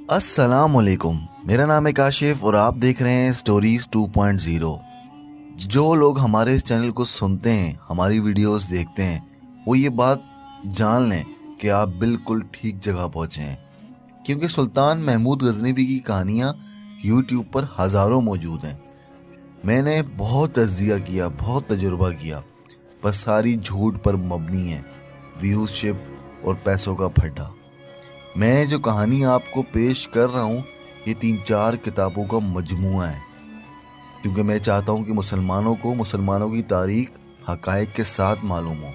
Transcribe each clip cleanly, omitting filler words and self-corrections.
अस्सलाम वालेकुम। मेरा नाम है काशिफ और आप देख रहे हैं स्टोरीज 2.0। जो लोग हमारे इस चैनल को सुनते हैं, हमारी वीडियोस देखते हैं, वो ये बात जान लें कि आप बिल्कुल ठीक जगह पहुंचे हैं, क्योंकि सुल्तान महमूद गजनवी की कहानियां यूट्यूब पर हज़ारों मौजूद हैं। मैंने बहुत तज्जिया किया, बहुत तजुर्बा किया, पर सारी झूठ पर मबनी है, व्यूज़शिप और पैसों का फड्डा। मैं जो कहानी आपको पेश कर रहा हूँ ये 3-4 किताबों का मजमूआ है, क्योंकि मैं चाहता हूँ कि मुसलमानों की तारीख हक़ाइक़ के साथ मालूम हो।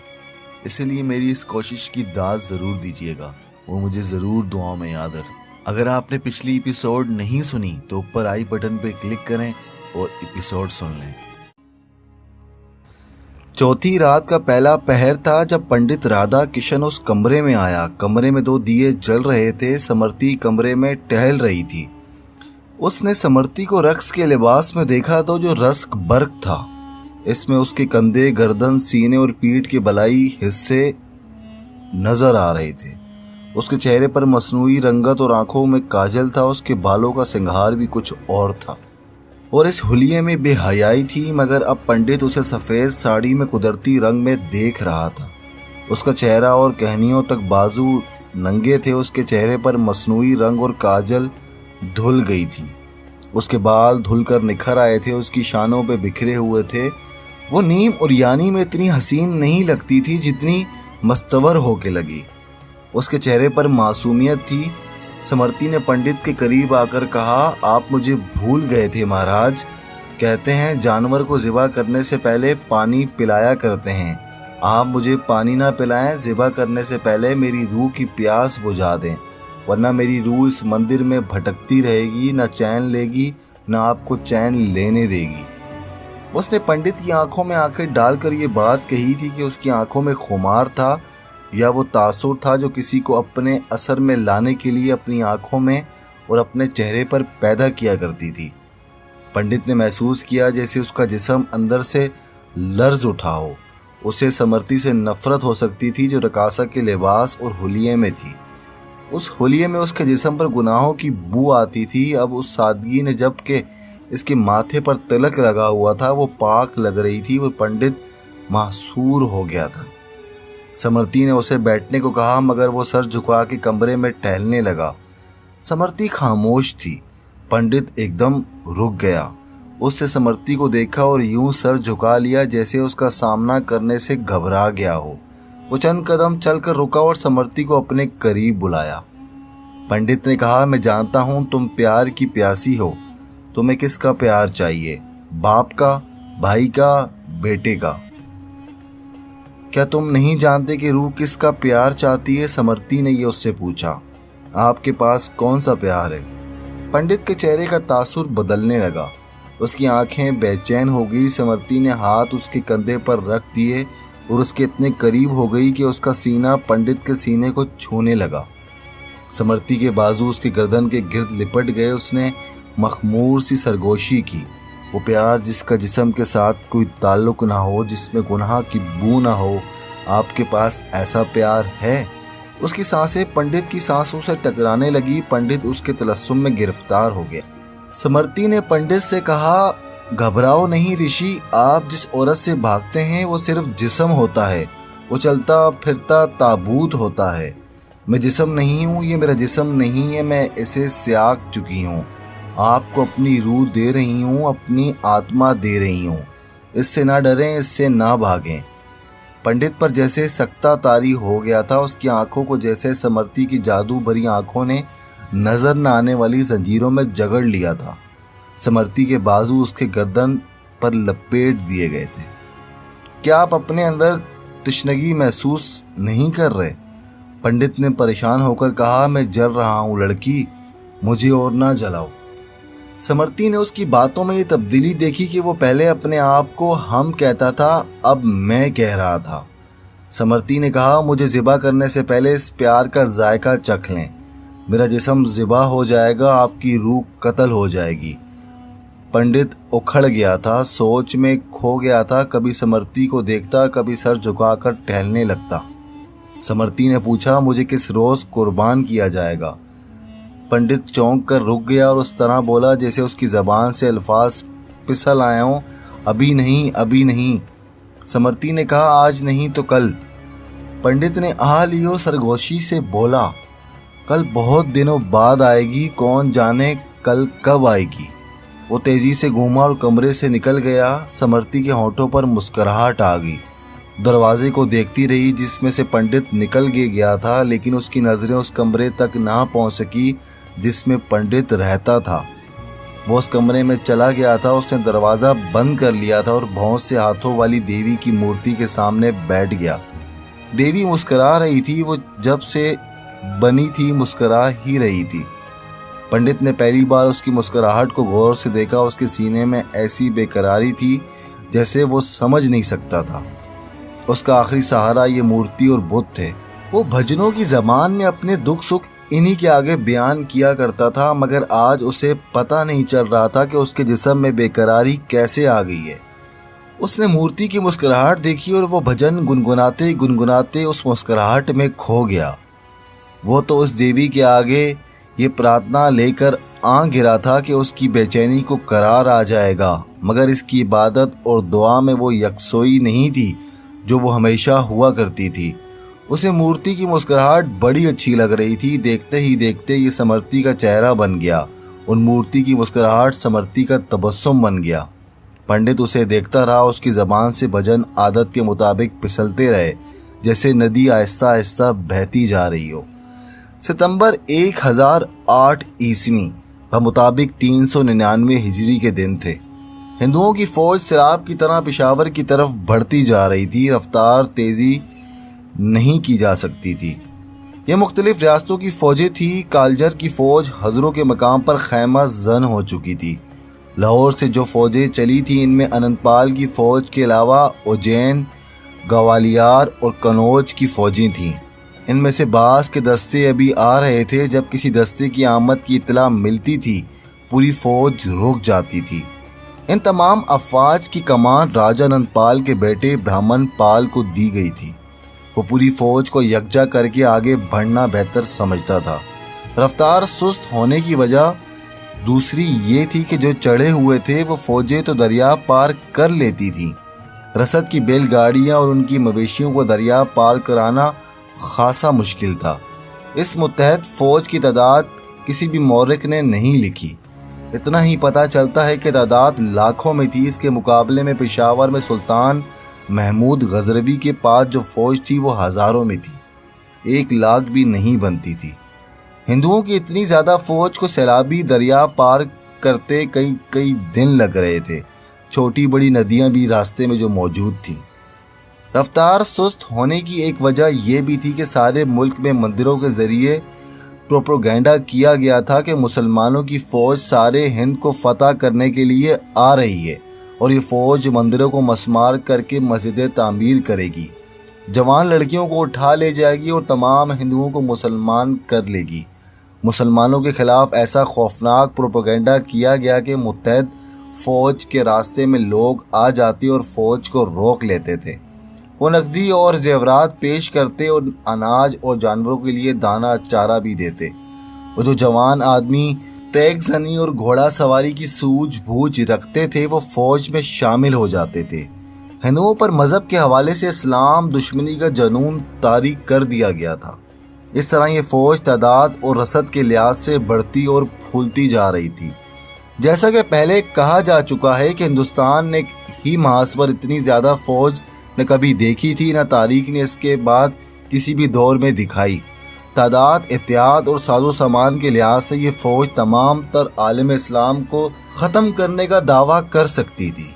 इसलिए मेरी इस कोशिश की दाद ज़रूर दीजिएगा, वो मुझे ज़रूर दुआओं में याद रखें। अगर आपने पिछली एपिसोड नहीं सुनी तो ऊपर आई बटन पर क्लिक करें और एपिसोड सुन लें। चौथी रात का पहला पहर था जब पंडित राधा किशन उस कमरे में आया। कमरे में 2 दिए जल रहे थे। समर्ति कमरे में टहल रही थी। उसने समर्ति को रक्स के लिबास में देखा तो जो रस्क बर्क था। इसमें उसके कंधे, गर्दन, सीने और पीठ के बलाई हिस्से नजर आ रहे थे। उसके चेहरे पर मसनूई रंगत और आंखों में काजल था। उसके बालों का सिंगार भी कुछ और था और इस हुलिये में बेहयाई थी, मगर अब पंडित उसे सफ़ेद साड़ी में कुदरती रंग में देख रहा था। उसका चेहरा और कहनियों तक बाजू नंगे थे। उसके चेहरे पर मसनूई रंग और काजल धुल गई थी। उसके बाल धुलकर निखर आए थे, उसकी शानों पे बिखरे हुए थे। वो नीम और यानी में इतनी हसीन नहीं लगती थी जितनी मस्तवर होके लगी। उसके चेहरे पर मासूमियत थी। समर्ति ने पंडित के करीब आकर कहा, आप मुझे भूल गए थे महाराज। कहते हैं जानवर को ज़िबा करने से पहले पानी पिलाया करते हैं। आप मुझे पानी ना पिलाएं, ज़िबा करने से पहले मेरी रूह की प्यास बुझा दें, वरना मेरी रूह इस मंदिर में भटकती रहेगी, ना चैन लेगी ना आपको चैन लेने देगी। उसने पंडित की आंखों में आंखें डालकर ये बात कही थी कि उसकी आंखों में खुमार था या वो तासुर था जो किसी को अपने असर में लाने के लिए अपनी आंखों में और अपने चेहरे पर पैदा किया करती थी। पंडित ने महसूस किया जैसे उसका जिस्म अंदर से लर्ज उठा हो। उसे समर्ति से नफरत हो सकती थी जो रकासा के लिबास और हुलिये में थी। उस हुलिये में उसके जिस्म पर गुनाहों की बू आती थी। अब उस सादगी ने जबकि इसके माथे पर तिलक लगा हुआ था वो पाक लग रही थी और पंडित महसूर हो गया था। समर्ति ने उसे बैठने को कहा, मगर वो सर झुका के कमरे में टहलने लगा। समर्ति खामोश थी। पंडित एकदम रुक गया। उससे समर्ति को देखा और यूं सर झुका लिया जैसे उसका सामना करने से घबरा गया हो। वो चंद कदम चलकर रुका और समर्ति को अपने करीब बुलाया। पंडित ने कहा, मैं जानता हूं तुम प्यार की प्यासी हो। तुम्हें किसका प्यार चाहिए? बाप का, भाई का, बेटे का? क्या तुम नहीं जानते कि रूह किसका प्यार चाहती है? समर्ति ने ये उससे पूछा। आपके पास कौन सा प्यार है? पंडित के चेहरे का तासुर बदलने लगा। उसकी आंखें बेचैन हो गई। समर्ति ने हाथ उसके कंधे पर रख दिए और उसके इतने करीब हो गई कि उसका सीना पंडित के सीने को छूने लगा। समर्ति के बाजू उसकी गर्दन के गिर्द लिपट गए। उसने मखमूर सी सरगोशी की। वो प्यार जिसका जिस्म के साथ कोई ताल्लुक ना हो, जिसमें गुनाह की बू ना हो, आपके पास ऐसा प्यार है? उसकी सांसें पंडित की सांसों से टकराने लगी। पंडित उसके तलस्सुम में गिरफ्तार हो गया। समर्ति ने पंडित से कहा, घबराओ नहीं ऋषि, आप जिस औरत से भागते हैं वो सिर्फ जिस्म होता है, वो चलता फिरता ताबूत होता है। मैं जिस्म नहीं हूँ, ये मेरा जिस्म नहीं है, मैं इसे त्याग चुकी हूँ। आपको अपनी रूह दे रही हूँ, अपनी आत्मा दे रही हूँ। इससे ना डरें, इससे ना भागें। पंडित पर जैसे सख्ता तारी हो गया था। उसकी आंखों को जैसे समर्ति की जादू भरी आंखों ने नजर न आने वाली जंजीरों में जकड़ लिया था। समर्ति के बाजू उसके गर्दन पर लपेट दिए गए थे। क्या आप अपने अंदर तशनगी महसूस नहीं कर रहे? पंडित ने परेशान होकर कहा, मैं जल रहा हूँ लड़की, मुझे और ना जलाओ। समर्ति ने उसकी बातों में ये तब्दीली देखी कि वो पहले अपने आप को हम कहता था, अब मैं कह रहा था। समर्ति ने कहा, मुझे ज़िबा करने से पहले इस प्यार का जायका चख लें। मेरा जिस्म ज़िबा हो जाएगा, आपकी रूह कत्ल हो जाएगी। पंडित उखड़ गया था, सोच में खो गया था। कभी समर्ति को देखता, कभी सर झुकाकर टहलने लगता। समर्ति ने पूछा, मुझे किस रोज़ कुर्बान किया जाएगा? पंडित चौंक कर रुक गया और उस तरह बोला जैसे उसकी ज़बान से अल्फाज फिसल आए हों। अभी नहीं, अभी नहीं। समर्ती ने कहा, आज नहीं तो कल। पंडित ने आह ली और सरगोशी से बोला, कल बहुत दिनों बाद आएगी, कौन जाने कल कब आएगी। वो तेजी से घूमा और कमरे से निकल गया। समर्ती के होंठों पर मुस्कुराहट आ गई। दरवाजे को देखती रही जिसमें से पंडित निकल गया था, लेकिन उसकी नज़रें उस कमरे तक ना पहुंच सकी जिसमें पंडित रहता था। वो उस कमरे में चला गया था। उसने दरवाज़ा बंद कर लिया था और भौं से हाथों वाली देवी की मूर्ति के सामने बैठ गया। देवी मुस्कुरा रही थी। वो जब से बनी थी मुस्कुरा ही रही थी। पंडित ने पहली बार उसकी मुस्कुराहट को गौर से देखा। उसके सीने में ऐसी बेकरारी थी जैसे वो समझ नहीं सकता था। उसका आखिरी सहारा ये मूर्ति और बुत थे। वो भजनों की ज़बान में अपने दुख सुख इन्हीं के आगे बयान किया करता था, मगर आज उसे पता नहीं चल रहा था कि उसके जिस्म में बेकरारी कैसे आ गई है। उसने मूर्ति की मुस्कुराहट देखी और वो भजन गुनगुनाते गुनगुनाते उस मुस्कुराहट में खो गया। वो तो उस देवी के आगे ये प्रार्थना लेकर आ गिरा था कि उसकी बेचैनी को करार आ जाएगा, मगर इसकी इबादत और दुआ में वो यकसोई नहीं थी जो वो हमेशा हुआ करती थी। उसे मूर्ति की मुस्कुराहट बड़ी अच्छी लग रही थी। देखते ही देखते ये समर्ती का चेहरा बन गया। उन मूर्ति की मुस्कुराहट समर्ती का तबस्सुम बन गया। पंडित उसे देखता रहा। उसकी ज़बान से भजन आदत के मुताबिक फिसलते रहे, जैसे नदी आहिस्ता आहिस्ता बहती जा रही हो। सितंबर 1008 ईस्वी मुताबिक 399 हिजरी के दिन थे। हिंदुओं की फौज सैलाब की तरह पेशावर की तरफ बढ़ती जा रही थी। रफ्तार तेज़ी नहीं की जा सकती थी। ये मुख्तलिफ रियासतों की फ़ौजें थी। कालजर की फ़ौज हज़रों के मकाम पर खैमा जन हो चुकी थी। लाहौर से जो फ़ौजें चली थीं इनमें अनंतपाल की फ़ौज के अलावा उज्जैन, ग्वालियर और कन्नौज की फ़ौजें थीं। इनमें से बास के दस्ते अभी आ रहे थे। जब किसी दस्ते की आमद की इत्तला मिलती थी पूरी फ़ौज रुक जाती थी। इन तमाम अफवाज की कमान राजा अनंतपाल के बेटे ब्राह्मण पाल को दी गई थी। वो पूरी फ़ौज को यकजा करके आगे बढ़ना बेहतर समझता था। रफ्तार सुस्त होने की वजह दूसरी ये थी कि जो चढ़े हुए थे वो फ़ौजें तो दरिया पार कर लेती थीं। रसद की बैलगाड़ियाँ और उनकी मवेशियों को दरिया पार कराना खासा मुश्किल था। इस मुत्तहद फ़ौज की तादाद किसी भी मौरख ने नहीं लिखी। इतना ही पता चलता है कि तादाद लाखों में थी। इसके मुकाबले में पेशावर में सुल्तान महमूद गजरबी के पास जो फ़ौज थी वो हज़ारों में थी। 1 लाख भी नहीं बनती थी। हिंदुओं की इतनी ज़्यादा फ़ौज को सैलाबी दरिया पार करते कई दिन लग रहे थे। छोटी बड़ी नदियाँ भी रास्ते में जो मौजूद थीं। रफ्तार सुस्त होने की एक वजह यह भी थी कि सारे मुल्क में मंदिरों के ज़रिए प्रोपेगेंडा किया गया था कि मुसलमानों की फ़ौज सारे हिंद को फतह करने के लिए आ रही है और ये फ़ौज मंदिरों को मस्मार करके मस्जिदें तामीर करेगी, जवान लड़कियों को उठा ले जाएगी और तमाम हिंदुओं को मुसलमान कर लेगी। मुसलमानों के ख़िलाफ़ ऐसा खौफनाक प्रोपेगेंडा किया गया कि मुत्तहद फ़ौज के रास्ते में लोग आ जाते और फ़ौज को रोक लेते थे। वो नकदी और जेवरात पेश करते और अनाज और जानवरों के लिए दाना चारा भी देते। वो जो जवान आदमी तैग ज़नी और घोड़ा सवारी की सूझबूझ रखते थे वो फ़ौज में शामिल हो जाते थे। हिंदुओं पर मज़हब के हवाले से इस्लाम दुश्मनी का जनून तारी कर दिया गया था। इस तरह ये फ़ौज तादाद और रसद के लिहाज से बढ़ती और फूलती जा रही थी। जैसा कि पहले कहा जा चुका है कि हिंदुस्तान ने ही महाज पर इतनी ज़्यादा फ़ौज न कभी देखी थी, न तारीख ने इसके बाद किसी भी दौर में दिखाई। तादाद, एहतियात और साजो सामान के लिहाज से ये फ़ौज तमाम तर आलम इस्लाम को ख़त्म करने का दावा कर सकती थी।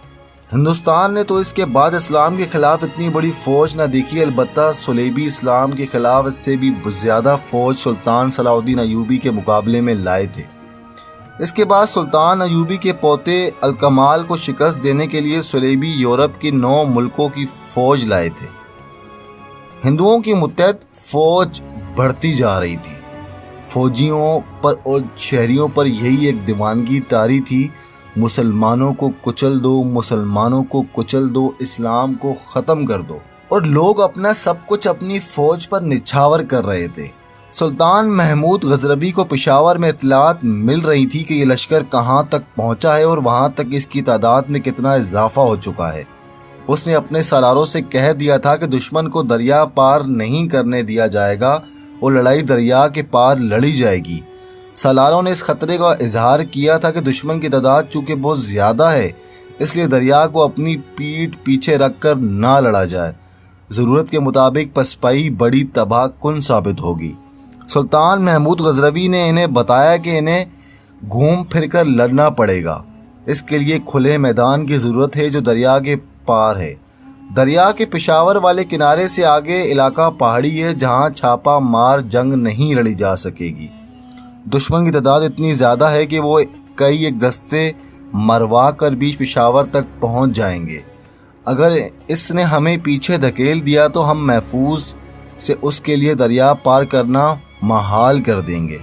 हिंदुस्तान ने तो इसके बाद इस्लाम के ख़िलाफ़ इतनी बड़ी फ़ौज न देखी। अलबत्ता सुलेबी इस्लाम के ख़िलाफ़ इससे भी ज़्यादा फ़ौज सुल्तान सलाहुद्दीन अयूबी के मुकाबले में लाए थे। इसके बाद सुल्तान अयूबी के पोते अलकमाल को शिकस्त देने के लिए सुलेबी यूरोप के 9 मुल्कों की फ़ौज लाए थे। हिंदुओं की मुत्तहद फ़ौज बढ़ती जा रही थी। फ़ौजियों पर और शहरियों पर यही एक दीवानगी तारी थी, मुसलमानों को कुचल दो, मुसलमानों को कुचल दो, इस्लाम को ख़त्म कर दो। और लोग अपना सब कुछ अपनी फ़ौज पर निछावर कर रहे थे। سلطان محمود غزنوی کو پشاور میں اطلاعات مل رہی تھی کہ یہ لشکر کہاں تک پہنچا ہے اور وہاں تک اس کی تعداد میں کتنا اضافہ ہو چکا ہے۔ اس نے اپنے سالاروں سے کہہ دیا تھا کہ دشمن کو دریا پار نہیں کرنے دیا جائے گا اور لڑائی دریا کے پار لڑی جائے گی۔ سالاروں نے اس خطرے کا اظہار کیا تھا کہ دشمن کی تعداد چونکہ بہت زیادہ ہے، اس لیے دریا کو اپنی پیٹھ پیچھے رکھ کر نہ لڑا جائے۔ ضرورت کے مطابق پسپائی بڑی تباہ کن ثابت ہوگی۔ سلطان محمود غزنوی نے انہیں بتایا کہ انہیں گھوم پھر کر لڑنا پڑے گا۔ اس کے لیے کھلے میدان کی ضرورت ہے جو دریا کے پار ہے۔ دریا کے پشاور والے کنارے سے آگے علاقہ پہاڑی ہے جہاں چھاپا مار جنگ نہیں لڑی جا سکے گی۔ دشمن کی تعداد اتنی زیادہ ہے کہ وہ کئی ایک دستے مروا کر بھی پشاور تک پہنچ جائیں گے۔ اگر اس نے ہمیں پیچھے دھکیل دیا تو ہم محفوظ سے اس کے لیے دریا پار کرنا محال کر دیں گے۔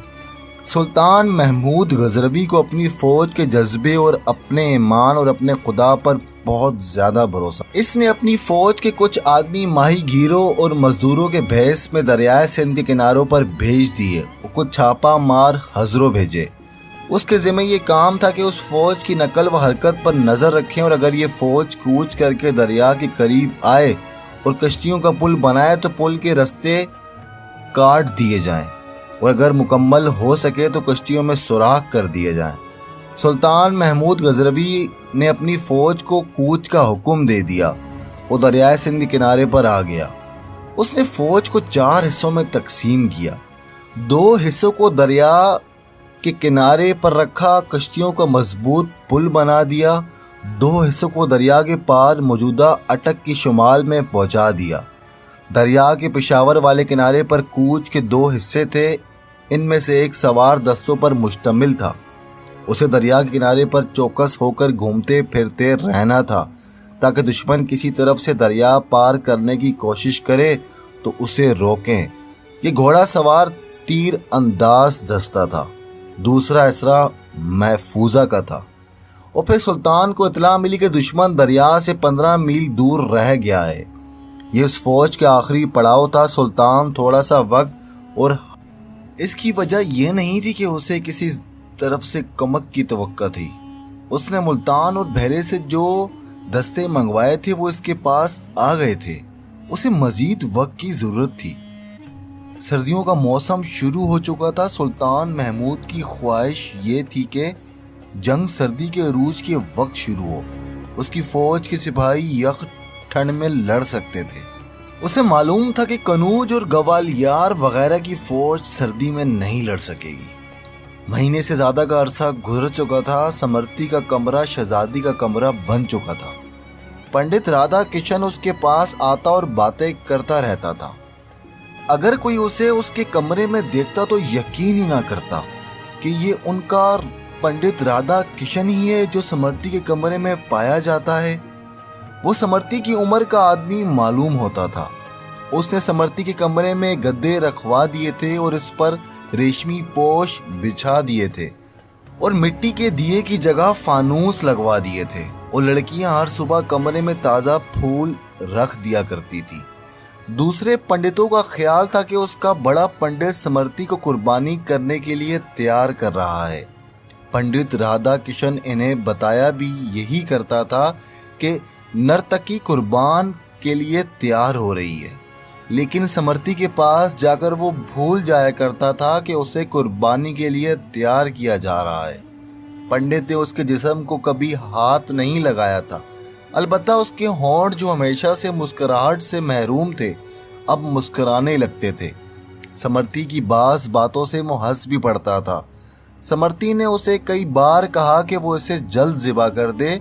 سلطان محمود غزنوی کو اپنی فوج کے جذبے اور اپنے ایمان اور اپنے خدا پر بہت زیادہ بھروسہ۔ اس نے اپنی فوج کے کچھ آدمی ماہی گیروں اور مزدوروں کے بھیس میں دریائے سندھ کے کناروں پر بھیج دیے اور کچھ چھاپا مار حضروں بھیجے۔ اس کے ذمہ یہ کام تھا کہ اس فوج کی نقل و حرکت پر نظر رکھیں اور اگر یہ فوج کوچ کر کے دریا کے قریب آئے اور کشتیوں کا پل بنائے تو پل کے رستے کاٹ دیے جائیں اور اگر مکمل ہو سکے تو کشتیوں میں سوراخ کر دیے جائیں۔ سلطان محمود غزنوی نے اپنی فوج کو کوچ کا حکم دے دیا۔ وہ دریائے سندھ کے کنارے پر آ گیا۔ اس نے فوج کو 4 حصوں میں تقسیم کیا۔ 2 حصوں کو دریا کے کنارے پر رکھا، کشتیوں کا مضبوط پل بنا دیا۔ 2 حصوں کو دریا کے پار موجودہ اٹک کی شمال میں پہنچا دیا۔ دریا کے پشاور والے کنارے پر کوچ کے 2 حصے تھے، ان میں سے ایک سوار دستوں پر مشتمل تھا۔ اسے دریا کے کنارے پر چوکس ہو کر گھومتے پھرتے رہنا تھا تاکہ دشمن کسی طرف سے دریا پار کرنے کی کوشش کرے تو اسے روکیں۔ یہ گھوڑا سوار تیر انداز دستہ تھا۔ دوسرا اسرا محفوظہ کا تھا۔ اور پھر سلطان کو اطلاع ملی کہ دشمن دریا سے 15 میل دور رہ گیا ہے۔ یہ اس فوج کے آخری پڑاؤ تھا۔ سلطان تھوڑا سا وقت، اور اس کی وجہ یہ نہیں تھی کہ اسے کسی طرف سے کمک کی توقع تھی۔ اس نے ملتان اور بحرے سے جو دستے منگوائے تھے وہ اس کے پاس آ گئے تھے۔ اسے مزید وقت کی ضرورت تھی۔ سردیوں کا موسم شروع ہو چکا تھا۔ سلطان محمود کی خواہش یہ تھی کہ جنگ سردی کے عروج کے وقت شروع ہو۔ اس کی فوج کے سپاہی یک ٹھنڈ میں لڑ سکتے تھے۔ اسے معلوم تھا کہ کنوج اور گوالیار وغیرہ کی فوج سردی میں نہیں لڑ سکے گی۔ مہینے سے زیادہ کا عرصہ گزر چکا تھا۔ سمرتی کا کمرہ شہزادی کا کمرہ بن چکا تھا۔ پنڈت رادھا کرشن اس کے پاس آتا اور باتیں کرتا رہتا تھا۔ اگر کوئی اسے اس کے کمرے میں دیکھتا تو یقین ہی نہ کرتا کہ یہ ان کا پنڈت رادھا کرشن ہی ہے جو سمرتی کے کمرے میں پایا جاتا ہے۔ وہ سمرتی کی عمر کا آدمی معلوم ہوتا تھا۔ اس نے سمرتی کے کمرے میں گدے رکھوا دیے تھے اور اس پر ریشمی پوش بچھا دیے تھے اور مٹی کے دیے کی جگہ فانوس لگوا دیے تھے، اور لڑکیاں ہر صبح کمرے میں تازہ پھول رکھ دیا کرتی تھی۔ دوسرے پنڈتوں کا خیال تھا کہ اس کا بڑا پنڈت سمرتی کو قربانی کرنے کے لیے تیار کر رہا ہے۔ پنڈت رادھا کرشن انہیں بتایا بھی یہی کرتا تھا کہ نرتکی قربان کے لیے تیار ہو رہی ہے، لیکن سمرتی کے پاس جا کر وہ بھول جایا کرتا تھا کہ اسے قربانی کے لیے تیار کیا جا رہا ہے۔ پنڈت نے اس کے جسم کو کبھی ہاتھ نہیں لگایا تھا، البتہ اس کے ہونٹ جو ہمیشہ سے مسکراہٹ سے محروم تھے اب مسکرانے لگتے تھے۔ سمرتی کی بعض باتوں سے وہ ہنس بھی پڑتا تھا۔ سمرتی نے اسے کئی بار کہا کہ وہ اسے جلد ذبح کر دے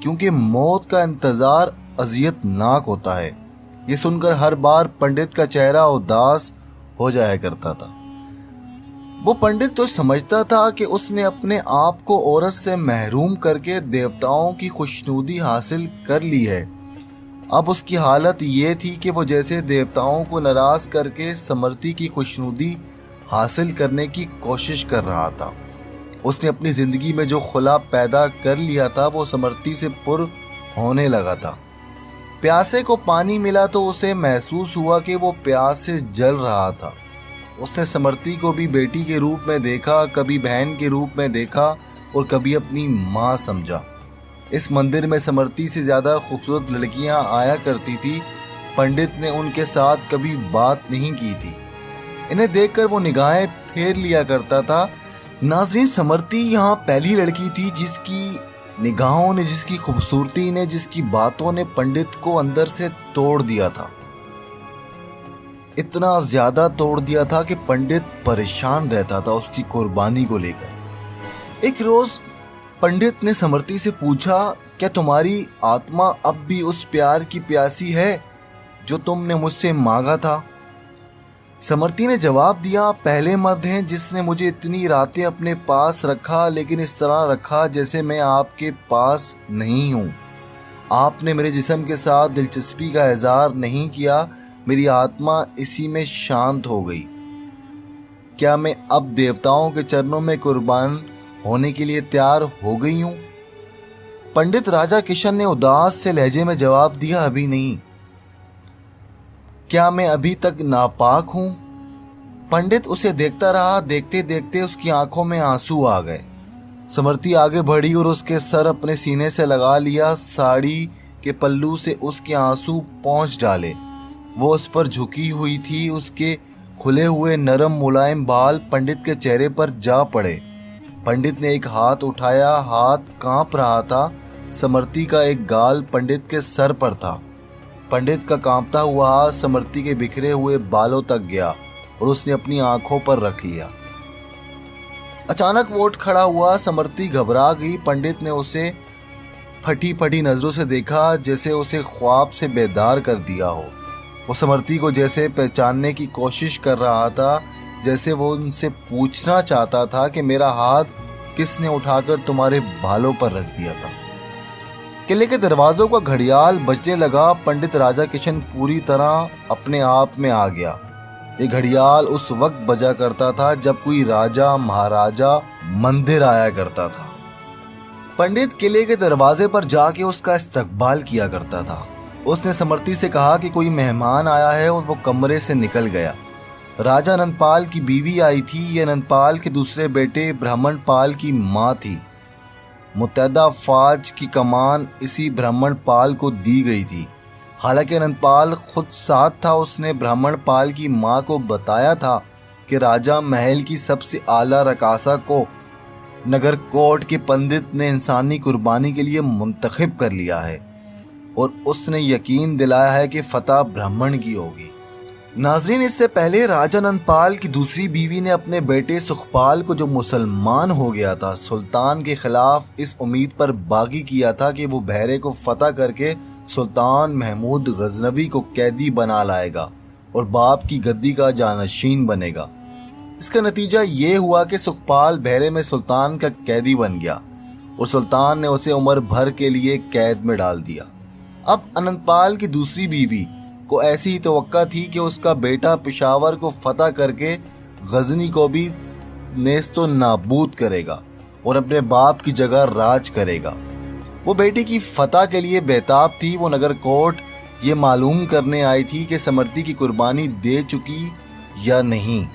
کیونکہ موت کا انتظار اذیت ناک ہوتا ہے۔ یہ سن کر ہر بار پنڈت کا چہرہ اداس ہو جایا کرتا تھا۔ وہ پنڈت تو سمجھتا تھا کہ اس نے اپنے آپ کو عورت سے محروم کر کے دیوتاؤں کی خوشنودی حاصل کر لی ہے۔ اب اس کی حالت یہ تھی کہ وہ جیسے دیوتاؤں کو ناراض کر کے سمرتی کی خوشنودی حاصل کرنے کی کوشش کر رہا تھا۔ اس نے اپنی زندگی میں جو خلا پیدا کر لیا تھا وہ سمرتی سے پر ہونے لگا تھا۔ پیاسے کو پانی ملا تو اسے محسوس ہوا کہ وہ پیاس سے جل رہا تھا۔ اس نے समर्थी को भी बेटी के रूप में देखा, कभी बहन के रूप में देखा और कभी अपनी माँ समझा। इस मंदिर में समर्थी से ज़्यादा खूबसूरत लड़कियां आया करती थी। पंडित ने उनके साथ कभी बात नहीं की थी। इन्हें देखकर वो निगाहें फेर लिया करता था। नाज़रीन, समर्थी यहाँ पहली लड़की थी जिसकी निगाहों ने, जिसकी खूबसूरती ने, जिसकी बातों ने पंडित को अंदर से तोड़ दिया था। इतना ज़्यादा तोड़ दिया था कि पंडित परेशान रहता था उसकी कुर्बानी को लेकर। एक रोज़ पंडित ने समर्थी से पूछा, क्या तुम्हारी आत्मा अब भी उस प्यार की प्यासी है जो तुमने मुझसे मांगा था? समर्थी ने जवाब दिया, पहले मर्द हैं जिसने मुझे इतनी रातें अपने पास रखा, लेकिन इस तरह रखा जैसे मैं आपके पास नहीं हूँ। आपने मेरे जिस्म के साथ दिलचस्पी का इजहार नहीं किया। मेरी आत्मा इसी में शांत हो गई। क्या मैं अब देवताओं के चरणों में कुर्बान होने के लिए तैयार हो गई हूँ? पंडित राजा किशन ने उदास से लहजे में जवाब दिया, अभी नहीं। क्या मैं अभी तक नापाक हूँ? पंडित उसे देखता रहा। देखते देखते उसकी आंखों में आंसू आ गए। समर्थी आगे बढ़ी और उसके सर अपने सीने से लगा लिया। साड़ी के पल्लू से उसके आंसू पहुँच डाले। वो उस पर झुकी हुई थी। उसके खुले हुए नरम मुलायम बाल पंडित के चेहरे पर जा पड़े। पंडित ने एक हाथ उठाया, हाथ कांप रहा था। समर्थी का एक गाल पंडित के सर पर था। पंडित का कांपता हुआ हाथ समर्थी के बिखरे हुए बालों तक गया और उसने अपनी आंखों पर रख लिया। अचानक वो उठ खड़ा हुआ। समर्थी घबरा गई। पंडित ने उसे फटी फटी नजरों से देखा, जैसे उसे ख्वाब से बेदार कर दिया हो। वो समर्थी को जैसे पहचानने की कोशिश कर रहा था, जैसे वो उनसे पूछना चाहता था कि मेरा हाथ किसने उठाकर तुम्हारे बालों पर रख दिया था। किले के दरवाजों का घड़ियाल बजने लगा। पंडित राजा किशन पूरी तरह अपने आप में आ गया। ये घड़ियाल उस वक्त बजा करता था जब कोई राजा महाराजा मंदिर आया करता था। पंडित किले के दरवाजे पर जाके उसका इस्तकबाल किया करता था। उसने समर्थी से कहा कि कोई मेहमान आया है और वो कमरे से निकल गया। राजा अनंतपाल की बीवी आई थी। ये अनंतपाल के दूसरे बेटे ब्राह्मणपाल की माँ थी। मुत्तहदा फौज की कमान इसी ब्राह्मणपाल को दी गई थी। हालांकि अनंतपाल खुद साथ था। उसने ब्राह्मणपाल की माँ को बताया था कि राजा महल की सबसे आला रकासा को नगरकोट के पंडित ने इंसानी कुर्बानी के लिए मुंतखब कर लिया है और उसने यकीन दिलाया है कि फतह ब्राह्मण की होगी। नाजरीन, इससे पहले राजा अनंतपाल की दूसरी बीवी ने अपने बेटे सुखपाल को, जो मुसलमान हो गया था, सुल्तान के खिलाफ इस उम्मीद पर बागी किया था कि वो बहरे को फतह करके सुल्तान महमूद गजनवी को कैदी बना लाएगा और बाप की गद्दी का जानशीन बनेगा। इसका नतीजा ये हुआ कि सुखपाल बहरे में सुल्तान का कैदी बन गया और सुल्तान ने उसे उम्र भर के लिए कैद में डाल दिया। अब अनंतपाल की दूसरी बीवी को ऐसी ही तवक्का थी कि उसका बेटा पेशावर को फतह करके गजनी को भी नेस्तो नाबूद करेगा और अपने बाप की जगह राज करेगा। वो बेटी की फतह के लिए बेताब थी। वो नगरकोट ये मालूम करने आई थी कि समर्थी की कुर्बानी दे चुकी या नहीं।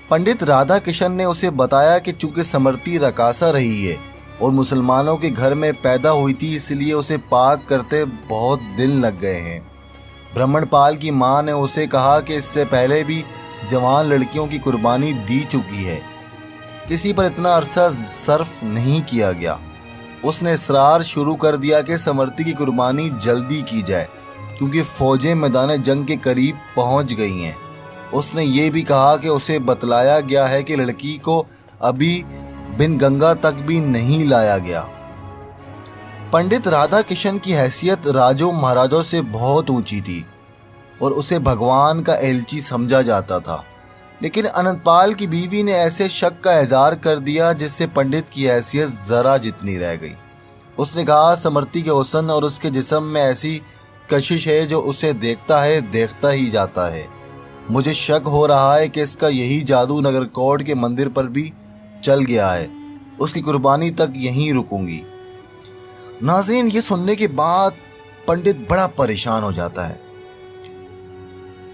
पंडित राधा किशन ने उसे बताया कि चूंकि समर्थी रकासा रही है और मुसलमानों के घर में पैदा हुई थी, इसलिए उसे पाक करते बहुत दिन लग गए हैं। ब्राह्मणपाल की माँ ने उसे कहा कि इससे पहले भी जवान लड़कियों की कुर्बानी दी चुकी है, किसी पर इतना अरसा सर्फ नहीं किया गया। उसने इसरार शुरू कर दिया कि समर्थी की कुर्बानी जल्दी की जाए क्योंकि फौजें मैदान जंग के करीब पहुंच गई हैं। उसने ये भी कहा कि उसे बतलाया गया है कि लड़की को अभी बिन गंगा तक भी नहीं लाया गया। पंडित राधा किशन की हैसियत राजों महाराजों से बहुत ऊंची थी और उसे भगवान का एलची समझा जाता था, लेकिन अनंतपाल की बीवी ने ऐसे शक का इजहार कर दिया जिससे पंडित की हैसियत जरा जितनी रह गई। उसने कहा, समर्थी के हुस्न और उसके जिस्म में ऐसी कशिश है जो उसे देखता ही जाता है। मुझे शक हो रहा है कि इसका यही जादू नगरकोट के मंदिर पर भी चल गया है। उसकी कुर्बानी तक यहीं रुकूंगी। नाज़रीन, ये सुनने के बाद पंडित बड़ा परेशान हो जाता है।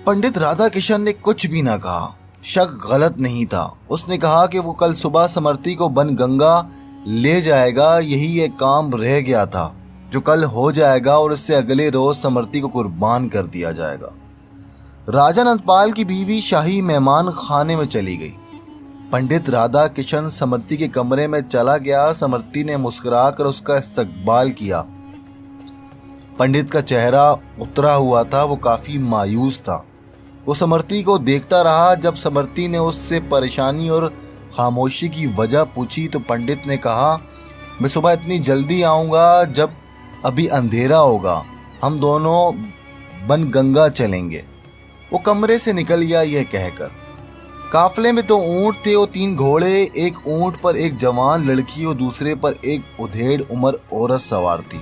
पंडित राधा किशन ने कुछ भी ना कहा। شک غلط نہیں تھا۔ اس نے کہا کہ وہ کل صبح سمرتی کو بن گنگا لے جائے گا، یہی ایک کام رہ گیا تھا جو کل ہو جائے گا اور اس سے اگلے روز سمرتی کو قربان کر دیا جائے گا۔ راجا نندپال کی بیوی شاہی مہمان خانے میں چلی گئی۔ پنڈت رادھا کشن سمرتی کے کمرے میں چلا گیا۔ سمرتی نے مسکرا کر اس کا استقبال کیا۔ پنڈت کا چہرہ اترا ہوا تھا، وہ کافی مایوس تھا۔ وہ سمرتی کو دیکھتا رہا۔ جب سمرتی نے اس سے پریشانی اور خاموشی کی وجہ پوچھی تو پنڈت نے کہا، میں صبح اتنی جلدی آؤں گا جب ابھی اندھیرا ہوگا، ہم دونوں بن گنگا چلیں گے۔ وہ کمرے سے نکل گیا یہ کہہ کر۔ قافلے میں 2 اونٹ تھے اور 3 گھوڑے۔ ایک اونٹ پر ایک جوان لڑکی اور دوسرے پر ایک ادھیڑ عمر عورت سوار تھی۔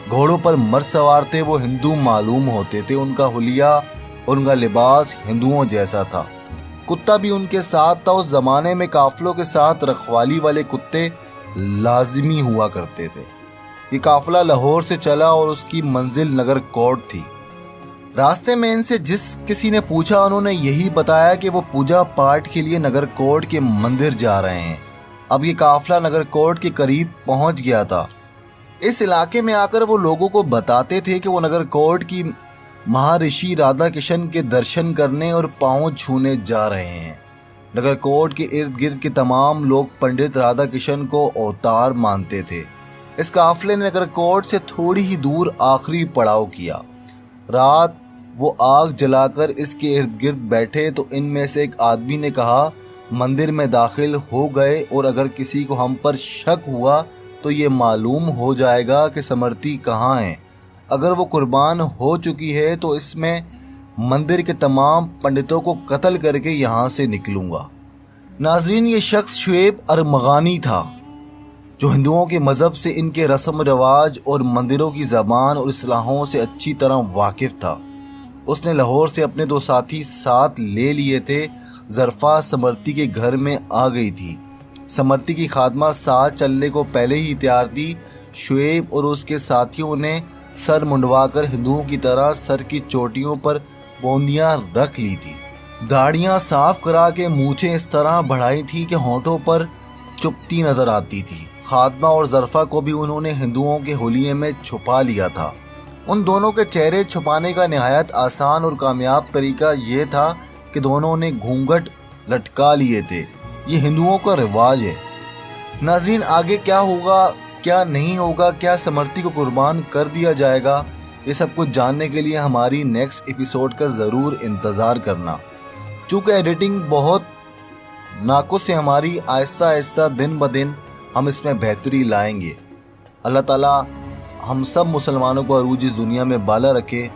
گھوڑوں پر مرد سوار تھے، وہ ہندو معلوم ہوتے تھے۔ ان کا حلیہ اور ان کا لباس ہندوؤں جیسا تھا۔ کتا بھی ان کے ساتھ تھا۔ اس زمانے میں قافلوں کے ساتھ رکھوالی والے کتے لازمی ہوا کرتے تھے۔ یہ قافلہ لاہور سے چلا اور اس کی منزل نگر کوٹ تھی۔ راستے میں ان سے جس کسی نے پوچھا، انہوں نے یہی بتایا کہ وہ پوجا پاٹ کے لیے نگر کوٹ کے مندر جا رہے ہیں۔ اب یہ قافلہ نگر کوٹ کے قریب پہنچ گیا تھا۔ اس علاقے میں آ کر وہ لوگوں کو بتاتے تھے کہ وہ نگر کوٹ کی مہارشی رادھا کشن کے درشن کرنے اور پاؤں چھونے جا رہے ہیں۔ نگر کوٹ کے ارد گرد کے تمام لوگ پنڈت رادھا کشن کو اوتار مانتے تھے۔ اس قافلے نے نگر کوٹ سے تھوڑی ہی دور آخری پڑاؤ کیا۔ رات وہ آگ جلا کر اس کے ارد گرد بیٹھے تو ان میں سے ایک آدمی نے کہا، مندر میں داخل ہو گئے اور اگر کسی کو ہم پر شک ہوا تو یہ معلوم ہو جائے گا کہ سمرتی کہاں ہے۔ اگر وہ قربان ہو چکی ہے تو اس میں مندر کے تمام پنڈتوں کو قتل کر کے یہاں سے نکلوں گا۔ ناظرین، یہ شخص شعیب ارمغانی تھا جو ہندوؤں کے مذہب سے، ان کے رسم و رواج اور مندروں کی زبان اور اصطلاحوں سے اچھی طرح واقف تھا۔ اس نے لاہور سے اپنے 2 ساتھی ساتھ لے لیے تھے۔ ظرفا سمرتی کے گھر میں آ گئی تھی۔ سمرتی کی خادمہ ساتھ چلنے کو پہلے ہی تیار تھی۔ شعیب اور اس کے ساتھیوں نے سر منڈوا کر ہندوؤں کی طرح سر کی چوٹیوں پر پوندیاں رکھ لی تھی۔ داڑیاں صاف کرا کے مونچھیں اس طرح بڑھائی تھی کہ ہونٹوں پر چپتی نظر آتی تھی۔ خادمہ اور ظرفا کو بھی انہوں نے ہندوؤں کے حلیے میں چھپا لیا تھا۔ ان دونوں کے چہرے چھپانے کا نہایت آسان اور کامیاب طریقہ یہ تھا کہ دونوں نے گھونگھٹ لٹکا لیے تھے۔ یہ ہندوؤں کا رواج ہے۔ ناظرین، آگے کیا ہوگا، کیا نہیں ہوگا، کیا سمرتی کو قربان کر دیا جائے گا، یہ سب کچھ جاننے کے لیے ہماری نیکسٹ ایپیسوڈ کا ضرور انتظار کرنا۔ چونکہ ایڈیٹنگ بہت ناقص ہے ہماری، آہستہ آہستہ دن بدن ہم اس میں بہتری لائیں گے۔ اللہ تعالیٰ ہم سب مسلمانوں کو عروج اس دنیا میں بالا رکھے۔